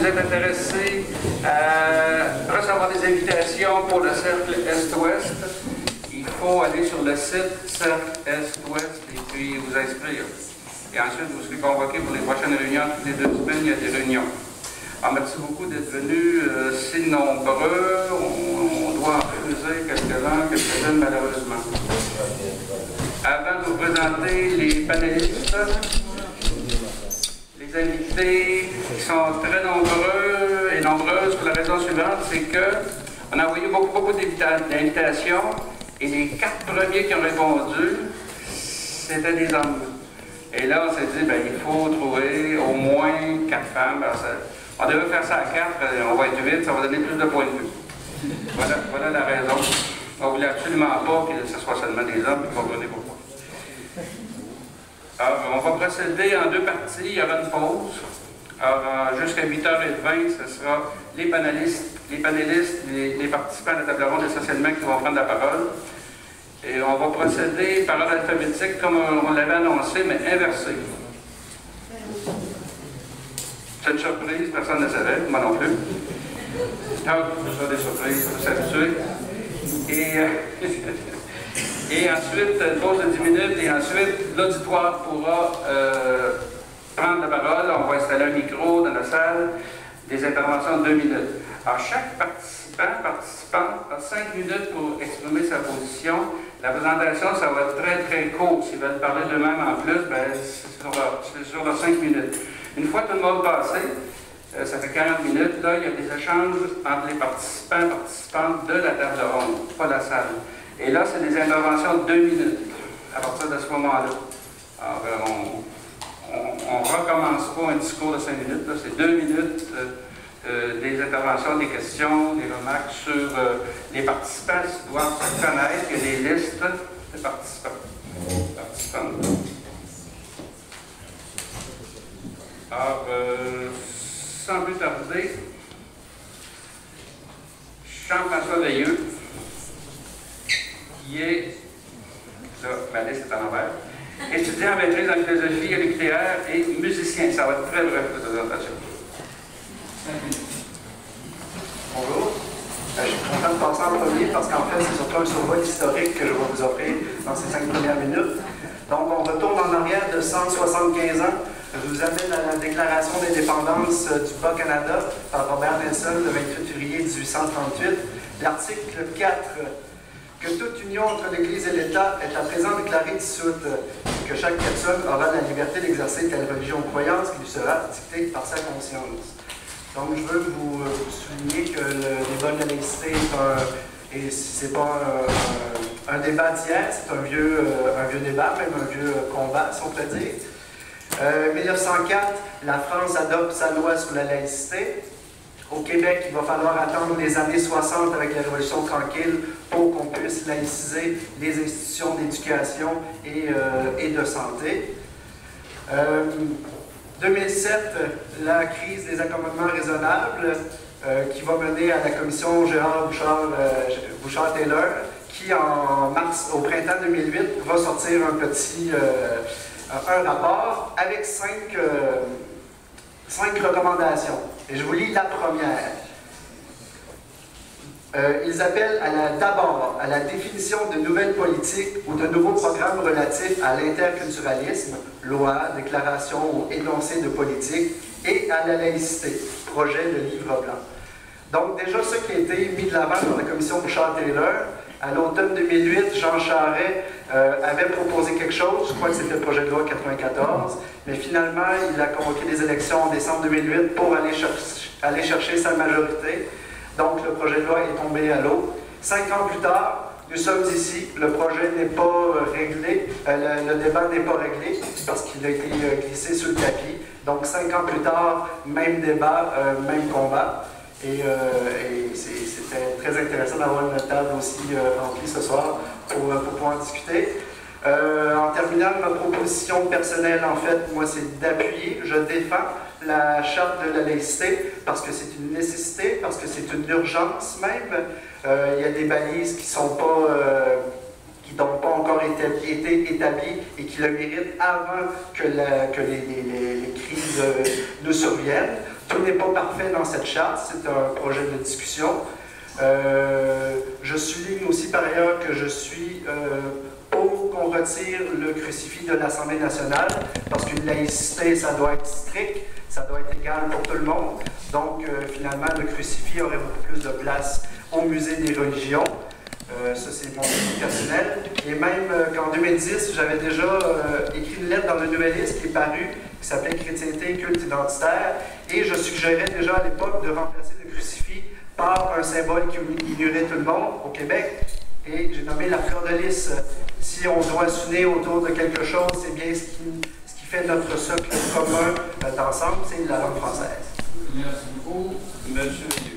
vous êtes intéressé à recevoir des invitations pour le Cercle Est-Ouest, il faut aller sur le site Cercle Est-Ouest et puis vous inscrire. Et ensuite, vous serez convoqué pour les prochaines réunions. Toutes les 2 semaines, il y a des réunions. Alors, merci beaucoup d'être venus si nombreux. On doit en refuser quelques-unes malheureusement. Avant de vous présenter les panélistes, les invités qui sont très nombreux et nombreuses pour la raison suivante, c'est qu'on a envoyé beaucoup d'invitations et les 4 premiers qui ont répondu, c'était des hommes. Et là, on s'est dit, ben, il faut trouver au moins 4 femmes. Alors, on devait faire ça à 4, on va être 8, ça va donner plus de points de vue. Voilà la raison. On ne voulait absolument pas que ce soit seulement des hommes, puis comprenez pourquoi. Alors, on va procéder en 2 parties, il y aura une pause. Alors, jusqu'à 8h20, ce sera les panélistes, les participants à la table ronde essentiellement qui vont prendre la parole. Et on va procéder par ordre alphabétique comme on l'avait annoncé, mais inversé. C'est une surprise, personne ne savait, moi non plus. Donc, ce sera des surprises, il faut s'habituer. Et ensuite, une pause de 10 minutes, et ensuite, l'auditoire pourra prendre la parole. On va installer un micro dans la salle, des interventions de 2 minutes. Alors, chaque participant a 5 minutes pour exprimer sa position. La présentation, ça va être très court. S'ils veulent parler d'eux-mêmes en plus, ben, c'est sur leurs 5 minutes. Une fois tout le monde passé, ça fait 40 minutes, là, il y a des échanges entre les participants et participantes de la table ronde, pas la salle. Et là, c'est des interventions de 2 minutes, à partir de ce moment-là. Alors, on ne recommence pas un discours de 5 minutes, là, c'est 2 minutes des interventions, des questions, des remarques sur les participants qui doivent se connaître. Il y a des listes de participants. Alors, sans plus tarder, Jean-François Veilleux, qui est, là, ma liste est à l'envers, étudiant en maîtrise en philosophie nucléaire et musicien. Ça va être très bref, cette présentation. Bonjour. Je suis content de passer en premier parce qu'en fait, c'est surtout un survol historique que je vais vous offrir dans ces 5 premières minutes. Donc, on retourne en arrière de 175 ans. Je vous amène à la déclaration d'indépendance du Bas-Canada par Robert Nelson le 28 février 1838. L'article 4, que toute union entre l'Église et l'État est à présent déclarée dissoute, que chaque personne aura la liberté d'exercer telle religion ou croyance qui lui sera dictée par sa conscience. Donc, je veux vous souligner que le débat de la laïcité c'est pas un débat d'hier, c'est un vieux débat, même un vieux combat, si on peut dire. 1904, la France adopte sa loi sur la laïcité. Au Québec, il va falloir attendre les années 60 avec la Révolution tranquille pour qu'on puisse laïciser les institutions d'éducation et de santé. 2007, la crise des accommodements raisonnables qui va mener à la commission Gérard Bouchard-Taylor qui, au printemps 2008, va sortir un rapport avec 5 recommandations. Et je vous lis la première. Ils appellent d'abord à la définition de nouvelles politiques ou de nouveaux programmes relatifs à l'interculturalisme, loi, déclaration ou énoncé de politique, et à la laïcité, projet de livre blanc. Donc déjà, ce qui a été mis de l'avant par la commission Bouchard-Taylor, à l'automne 2008, Jean Charest avait proposé quelque chose, je crois que c'était le projet de loi 94, mais finalement, il a convoqué des élections en décembre 2008 pour aller chercher sa majorité. Donc, le projet de loi est tombé à l'eau. 5 ans plus tard, nous sommes ici. Le projet n'est pas réglé. Le débat n'est pas réglé parce qu'il a été glissé sous le tapis. Donc, 5 ans plus tard, même débat, même combat. Et c'était très intéressant d'avoir une table aussi remplie ce soir pour pouvoir discuter. En terminant, ma proposition personnelle, en fait, moi, c'est d'appuyer. Je défends la charte de la laïcité parce que c'est une nécessité, parce que c'est une urgence même. Il y a des balises qui n'ont pas encore été établies et qui le méritent avant que les crises nous surviennent. Tout n'est pas parfait dans cette charte, c'est un projet de discussion. Je souligne aussi par ailleurs que je suis pour qu'on retire le crucifix de l'Assemblée nationale, parce qu'une laïcité, ça doit être strict, ça doit être égal pour tout le monde. Donc, finalement, le crucifix aurait beaucoup plus de place au musée des religions. Ça, c'est mon avis personnel. Et même qu'en 2010, j'avais déjà écrit une lettre dans le Nouvelliste qui est parue, qui s'appelait Chrétienté et culte identitaire. Et je suggérais déjà à l'époque de remplacer le crucifix par un symbole qui unirait tout le monde au Québec. Et j'ai nommé la fleur de lys. Si on doit s'unir autour de quelque chose, c'est bien ce qui fait notre socle commun d'ensemble, c'est la langue française. Merci beaucoup, M. Guy.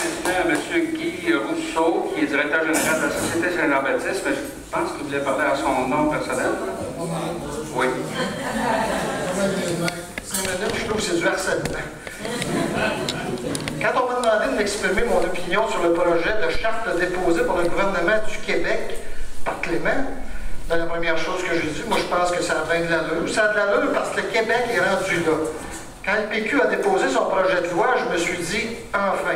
Maintenant, M. Guy Rousseau, qui est directeur général de la Société Saint-Jean-Baptiste, mais je pense qu'il voulait parler à son nom personnel. Oui. 5 minutes, je trouve que c'est du harcèlement. Quand on m'a demandé de m'exprimer mon opinion sur le projet de charte déposé par le gouvernement du Québec par Clément, la première chose que j'ai dit, moi je pense que ça a bien de l'allure. Ça a de l'allure parce que le Québec est rendu là. Quand le PQ a déposé son projet de loi, je me suis dit, enfin,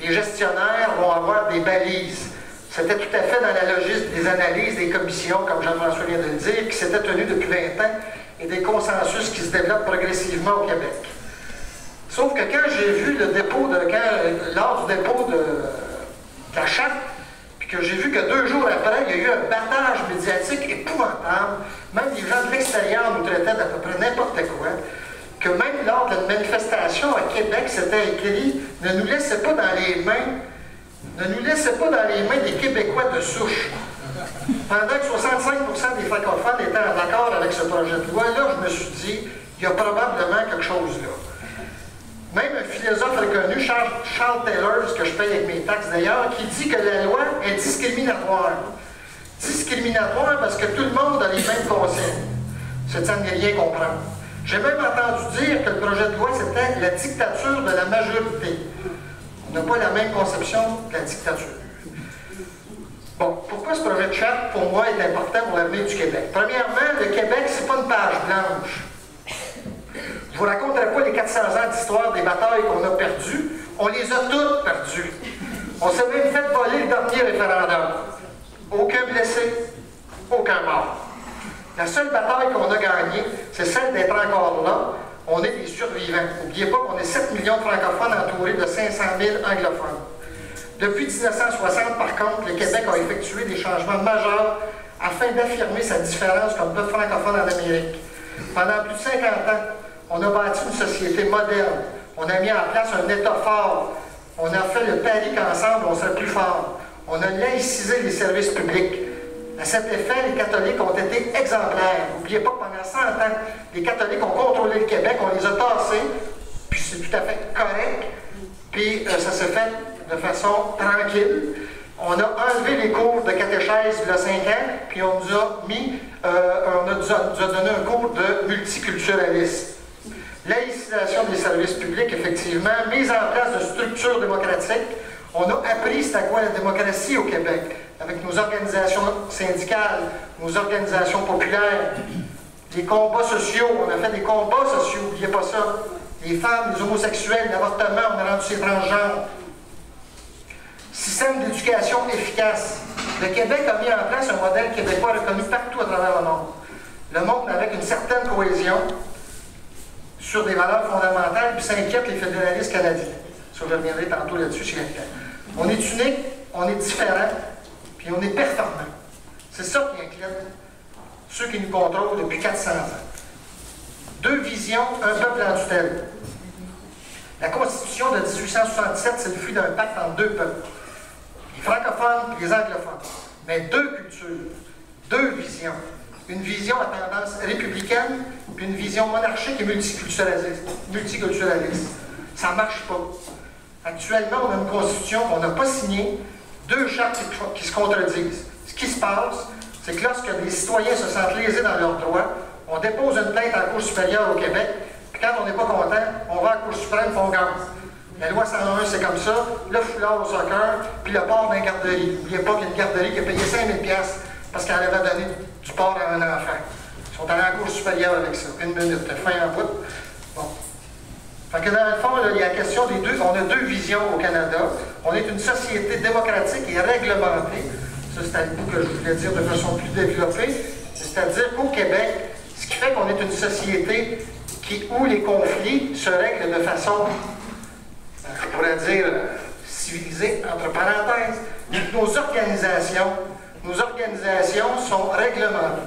les gestionnaires vont avoir des balises. C'était tout à fait dans la logique des analyses, des commissions, comme Jean-François vient de le dire, qui s'étaient tenues depuis 20 ans, et des consensus qui se développent progressivement au Québec. Sauf que quand j'ai vu le dépôt lors du dépôt de la charte, puis que j'ai vu que 2 jours après, il y a eu un battage médiatique épouvantable, même les gens de l'extérieur nous traitaient d'à peu près n'importe quoi, que même lors d'une manifestation à Québec, c'était écrit « Ne nous laissez pas dans les mains des Québécois de souche ». Pendant que 65% des francophones étaient en accord avec ce projet de loi, là, je me suis dit, il y a probablement quelque chose là. Même un philosophe reconnu, Charles Taylor, que je paye avec mes taxes d'ailleurs, qui dit que la loi est discriminatoire. Discriminatoire parce que tout le monde a les mêmes consignes. C'est ça, ne rien comprendre. J'ai même entendu dire que le projet de loi, c'était la dictature de la majorité. On n'a pas la même conception de la dictature. Bon, pourquoi ce projet de charte, pour moi, est important pour l'avenir du Québec? Premièrement, le Québec, c'est pas une page blanche. Je ne vous raconterai pas les 400 ans d'histoire des batailles qu'on a perdues. On les a toutes perdues. On s'est même fait voler le dernier référendum. Aucun blessé, aucun mort. La seule bataille qu'on a gagnée, c'est celle d'être encore là. On est des survivants. N'oubliez pas qu'on est 7 millions de francophones entourés de 500 000 anglophones. Depuis 1960, par contre, le Québec a effectué des changements majeurs afin d'affirmer sa différence comme peuple francophone en Amérique. Pendant plus de 50 ans, on a bâti une société moderne. On a mis en place un État fort. On a fait le pari qu'ensemble, on serait plus fort. On a laïcisé les services publics. À cet effet, les catholiques ont été exemplaires. N'oubliez pas que pendant 100 ans, les catholiques ont contrôlé le Québec, on les a tassés, puis c'est tout à fait correct, puis ça s'est fait de façon tranquille. On a enlevé les cours de catéchèse il y a 5 ans, puis on nous a donné un cours de multiculturalisme. Laïcisation des services publics, effectivement, mise en place de structures démocratiques. On a appris c'est à quoi la démocratie au Québec, avec nos organisations syndicales, nos organisations populaires, les combats sociaux. On a fait des combats sociaux, n'oubliez pas ça. Les femmes, les homosexuels, l'avortement, on a rendu ces transgenres. Système d'éducation efficace. Le Québec a mis en place un modèle québécois reconnu partout à travers le monde. Le monde avec une certaine cohésion sur des valeurs fondamentales, puis ça inquiète les fédéralistes canadiens. Ça, je reviendrai tantôt là-dessus chez quelqu'un. On est unique, on est différent, puis on est performant. C'est ça qui inquiète ceux qui nous contrôlent depuis 400 ans. 2 visions, un peuple en tutelle. La Constitution de 1867, c'est le fruit d'un pacte entre 2 peuples. Les francophones et les anglophones. Mais 2 cultures, 2 visions. Une vision à tendance républicaine, puis une vision monarchique et multiculturaliste. Ça ne marche pas. Actuellement, on a une constitution qu'on n'a pas signée, 2 chartes qui se contredisent. Ce qui se passe, c'est que lorsque des citoyens se sentent lésés dans leurs droits, on dépose une plainte à la Cour supérieure au Québec, puis quand on n'est pas content, on va à la Cour suprême, on gagne. La loi 101, c'est comme ça, le foulard au soccer, puis le port d'une garderie. N'oubliez pas qu'il y a une garderie qui a payé 5 000 $ parce qu'elle avait donné du port à un enfant. Ils sont allés en cours supérieure avec ça. 1 minute, fin en bout. Bon. Fait que dans le fond, là, il y a la question des deux. On a deux visions au Canada. On est une société démocratique et réglementée. Ça, c'est un bout que je voulais dire de façon plus développée. C'est-à-dire qu'au Québec, ce qui fait qu'on est une société où les conflits se règlent de façon, on pourrait dire, civilisée, entre parenthèses. Nos organisations sont réglementées.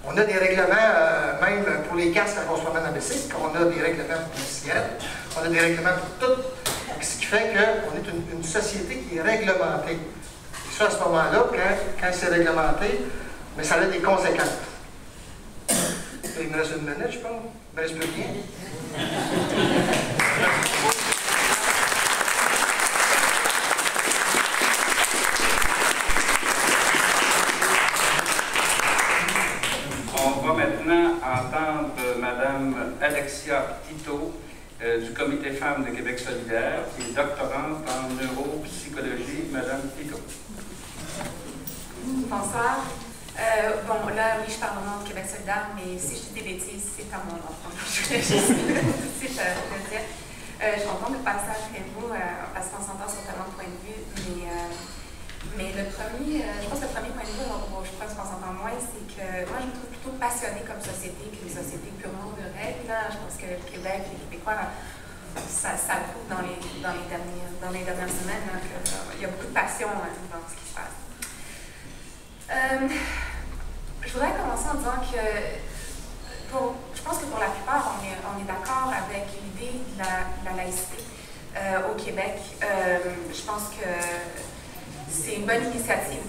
On a des règlements, même pour les casques quand on se promène à bicycle, on a des règlements pour les cigarettes, on a des règlements pour tout. Donc, ce qui fait qu'on est une société qui est réglementée. Et ça, à ce moment-là, quand c'est réglementé, mais ça a des conséquences. Il me reste 1 minute, je pense. Il me reste plus rien. On va maintenant entendre Mme Alexia Tito du Comité Femmes de Québec solidaire, qui est doctorante en neuropsychologie. Mme Tito. Bonsoir. Bon, là, oui, je parle au nom de Québec solidaire, mais si je dis des bêtises, c'est à mon nom. Je voulais juste tout de suite le dire. Je suis contente de passer après vous, parce qu'on s'entend sur tellement de points de vue, mais le premier, je pense que le premier point de vue, je pense qu'on s'entend moins, c'est que moi, je me trouve plutôt passionnée comme société qu'une société purement de règles. Je pense que le Québec, les Québécois, ça prouve dans les dernières semaines qu'il y a beaucoup de passion dans ce qui se passe. Je voudrais commencer en disant que je pense que pour la plupart, on est d'accord avec l'idée de la laïcité au Québec. Je pense que c'est une bonne initiative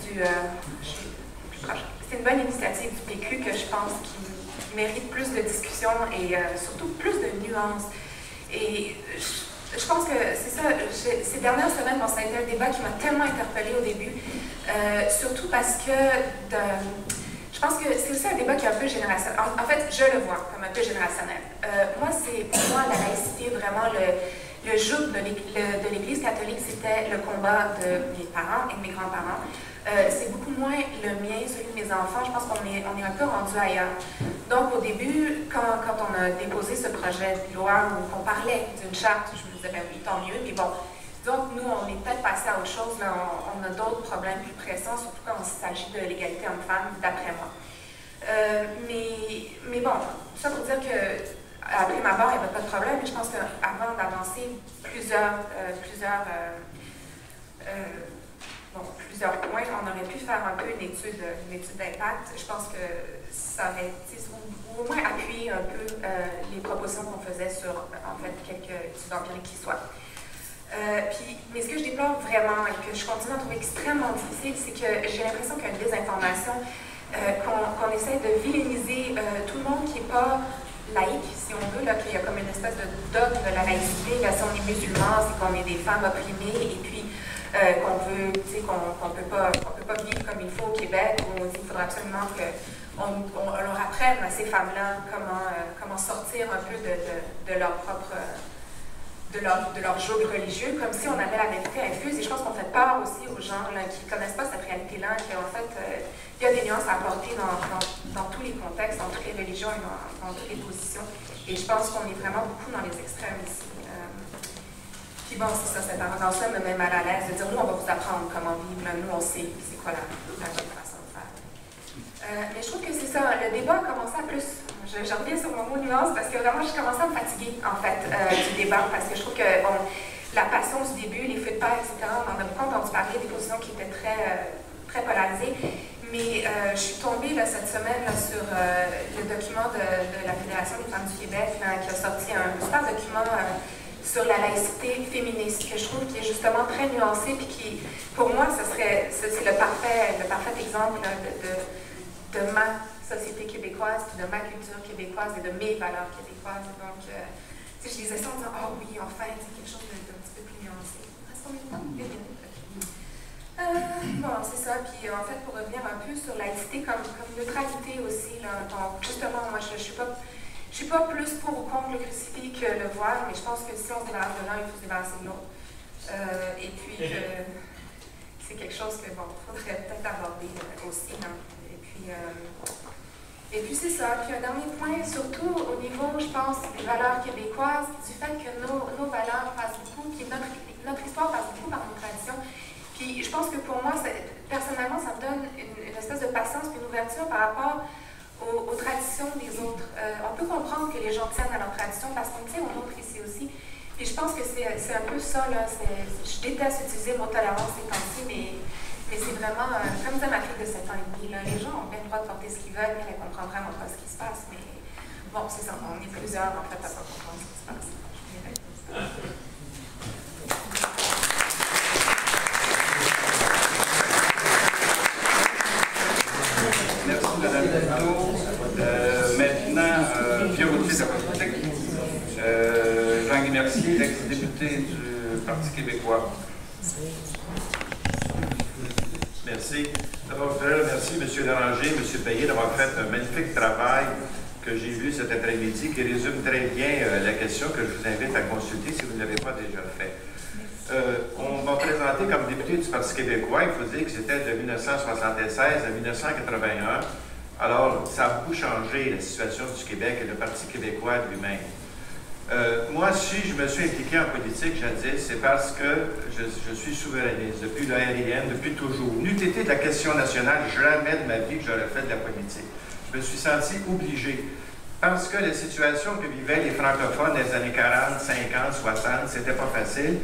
c'est une bonne initiative du PQ que je pense qui mérite plus de discussion et surtout plus de nuances. Et je pense que c'est ça, ces dernières semaines, bon, ça a été un débat qui m'a tellement interpellée au début, surtout parce que je pense que c'est aussi un débat qui est un peu générationnel. En fait, je le vois comme un peu générationnel. Pour moi, la laïcité, vraiment, le joug de l'Église catholique, c'était le combat de mes parents et de mes grands-parents. C'est beaucoup moins le mien, celui de mes enfants. Je pense qu'on est un peu rendu ailleurs. Donc, au début, quand on a déposé ce projet de loi où on parlait d'une charte, je me disais, ben oui, tant mieux, mais bon. Donc, nous, on est peut-être passé à autre chose. Là, on a d'autres problèmes plus pressants, surtout quand il s'agit de l'égalité homme-femme, d'après moi. Mais bon, ça pour dire que après ma barre, il n'y avait pas de problème, mais je pense qu'avant d'avancer plusieurs points, on aurait pu faire un peu une étude d'impact. Je pense que ça aurait au moins appuyé un peu les propositions qu'on faisait sur, en fait, quelques études empiriques qui soient. Mais ce que je déplore vraiment et que je continue à trouver extrêmement difficile, c'est que j'ai l'impression qu'il y a une désinformation, qu'on essaie de vilainiser tout le monde qui n'est pas laïque, si on veut, qu'il y a comme une espèce de dogme de la laïcité. Là, si on est musulman, c'est qu'on est des femmes opprimées et puis qu'on veut, qu'on peut pas vivre comme il faut au Québec. Il faudra absolument qu'on leur apprenne à ces femmes-là comment sortir un peu de leur propre de leur joug religieux, comme si on avait la vérité infuse. Et je pense qu'on fait peur aussi aux gens là, qui ne connaissent pas cette réalité-là, qu'en fait, il y a des nuances à apporter dans tous les contextes, dans toutes les religions et dans toutes les positions. Et je pense qu'on est vraiment beaucoup dans les extrêmes ici. Puis bon, c'est ça, cette arrogance-là me met mal à l'aise de dire, nous, on va vous apprendre comment vivre, là, nous, on sait c'est quoi la bonne façon de faire. Mais je trouve que c'est ça, le débat a commencé à plus... Je reviens sur mon mot nuance parce que vraiment, je commençais à me fatiguer, en fait, du débat, parce que je trouve que, bon, la passion du début, les feux de paille, etc., on en a beaucoup entendu parler, des positions qui étaient très polarisées. Mais je suis tombée là, cette semaine là, sur le document de la Fédération des femmes du Québec là, qui a sorti un super document sur la laïcité féministe que je trouve qui est justement très nuancé puis qui, pour moi, c'est le parfait exemple là, de ma société québécoise, de ma culture québécoise et de mes valeurs québécoises. Donc, je disais ça en disant, ah oui, enfin, c'est quelque chose d'un petit peu plus nuancé. Est-ce qu'on est temps? Bon, c'est ça. Puis en fait, pour revenir un peu sur laïcité comme neutralité aussi, là, donc justement, moi, je suis pas plus pour ou contre le crucifix que le voile, mais je pense que si on se débarrasse de l'un, il faut se débarrasser de l'autre. Et puis que c'est quelque chose que, bon, il faudrait peut-être aborder aussi. Et Et puis c'est ça. Puis un dernier point, surtout au niveau, je pense, des valeurs québécoises, du fait que nos valeurs passent beaucoup, puis notre histoire passe beaucoup par nos traditions. Puis je pense que pour moi, personnellement, ça me donne une espèce de patience et une ouverture par rapport aux traditions des autres. On peut comprendre que les gens tiennent à leur tradition parce qu'on tient aux nôtres ici aussi. Et je pense que c'est un peu ça, là. Je déteste utiliser le mot tolérance ces temps-ci, mais c'est vraiment, comme disait ma fille de 7 ans et demi, là, les gens ont bien le droit de porter ce qu'ils veulent, mais elle ne comprend vraiment pas ce qui se passe. Mais bon, c'est ça, on est plusieurs en fait à ne pas comprendre ce qui se passe. Merci, Mme Couteau. Maintenant, vieux routier de la politique. Jean-Guy Mercier, ex-député du Parti québécois. Merci. D'abord, je voudrais remercier M. Déranger, M. Payet d'avoir fait un magnifique travail que j'ai vu cet après-midi qui résume très bien la question que je vous invite à consulter si vous ne l'avez pas déjà fait. On m'a présenté comme député du Parti québécois. Il faut dire que c'était de 1976 à 1981. Alors, ça a beaucoup changé la situation du Québec et le Parti québécois lui-même. Moi, si je me suis impliqué en politique jadis, c'est parce que je suis souverainiste depuis le RIN, depuis toujours. N'eût été de la question nationale, jamais de ma vie que j'aurais fait de la politique. Je me suis senti obligé. Parce que la situation que vivaient les francophones dans les années 40, 50, 60, c'était pas facile.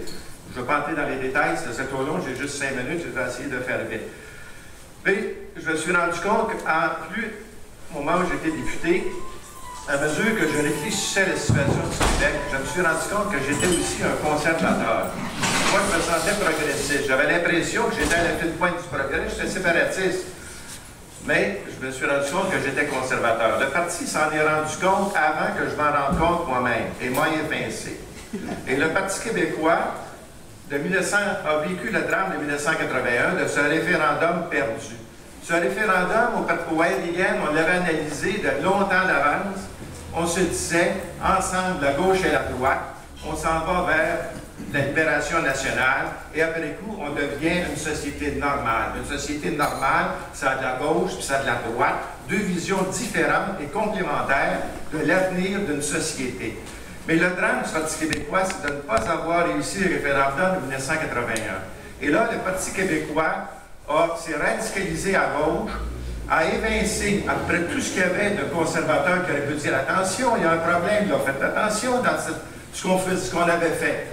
Je ne vais pas entrer dans les détails, c'est trop long, j'ai juste 5 minutes, je vais essayer de faire vite. Mais je me suis rendu compte au moment où j'étais député, à mesure que je réfléchissais à la situation du Québec, je me suis rendu compte que j'étais aussi un conservateur. Moi, je me sentais progressiste. J'avais l'impression que j'étais à la fine pointe du progrès, j'étais séparatiste. Mais je me suis rendu compte que j'étais conservateur. Le parti s'en est rendu compte avant que je m'en rende compte moi-même et m'a évincé. Et le Parti québécois a vécu le drame de 1981 de ce référendum perdu. Ce référendum, au RIN, on l'avait analysé de longtemps d'avance. On se disait, ensemble, la gauche et la droite, on s'en va vers la libération nationale, et après coup, on devient une société normale. Une société normale, ça a de la gauche puis ça a de la droite, deux visions différentes et complémentaires de l'avenir d'une société. Mais le drame du Parti québécois, c'est de ne pas avoir réussi le référendum de 1981. Et là, le Parti québécois s'est radicalisé à gauche, a évincé à peu près tout ce qu'il y avait de conservateurs qui auraient pu dire attention, il y a un problème, là, faites attention dans ce qu'on avait fait.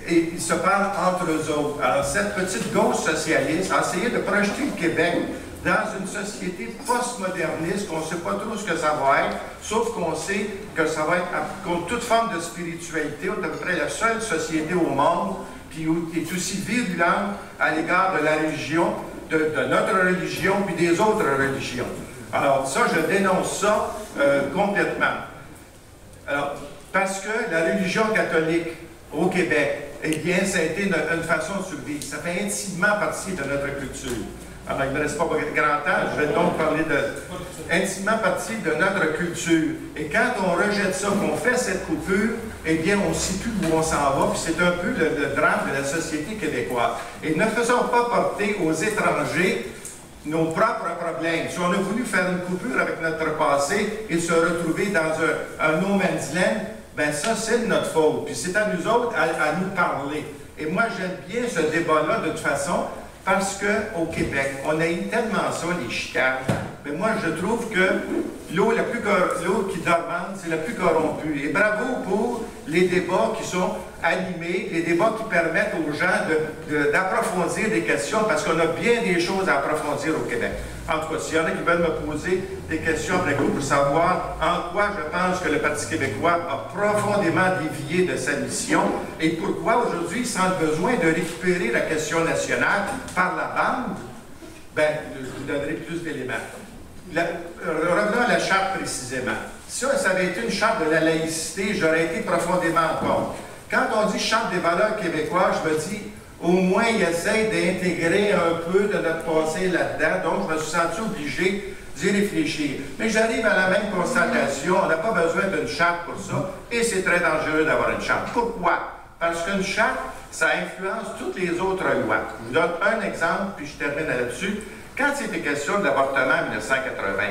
Et ils se parlent entre eux autres. Alors, cette petite gauche socialiste a essayé de projeter le Québec dans une société postmoderniste, qu'on ne sait pas trop ce que ça va être, sauf qu'on sait que ça va être, contre toute forme de spiritualité, on est à peu près la seule société au monde qui est aussi virulente à l'égard de la religion, de notre religion, puis des autres religions. Alors, ça, je dénonce ça complètement. Alors, parce que la religion catholique au Québec, eh bien, ça a été une façon de survivre. Ça fait intimement partie de notre culture. Alors, il ne me reste pas grand temps, je vais donc parler intimement partie de notre culture. Et quand on rejette ça, qu'on fait cette coupure, eh bien, on ne sait plus où on s'en va, puis c'est un peu le drame de la société québécoise. Et ne faisons pas porter aux étrangers nos propres problèmes. Si on a voulu faire une coupure avec notre passé et se retrouver dans un no man's land, bien ça, c'est de notre faute. Puis c'est à nous autres à nous parler. Et moi, j'aime bien ce débat-là de toute façon, parce qu'au Québec, on a eu tellement ça, les chicanes. Mais moi, je trouve que l'eau qui dormante, c'est la plus corrompue. Et bravo pour les débats qui sont animés, les débats qui permettent aux gens d'approfondir des questions, parce qu'on a bien des choses à approfondir au Québec. En tout cas, s'il y en a qui veulent me poser des questions après coup pour savoir en quoi je pense que le Parti québécois a profondément dévié de sa mission et pourquoi aujourd'hui il sent le besoin de récupérer la question nationale par la bande, bien, je vous donnerai plus d'éléments. Revenons à la charte précisément. Si ça avait été une charte de la laïcité, j'aurais été profondément contre. Quand on dit charte des valeurs québécoises, je me dis, au moins, il essaie d'intégrer un peu de notre passé là-dedans, donc je me suis senti obligé d'y réfléchir. Mais j'arrive à la même constatation, on n'a pas besoin d'une charte pour ça, et c'est très dangereux d'avoir une charte. Pourquoi? Parce qu'une charte, ça influence toutes les autres lois. Je vous donne un exemple, puis je termine là-dessus. Quand c'était question de l'avortement en 1980,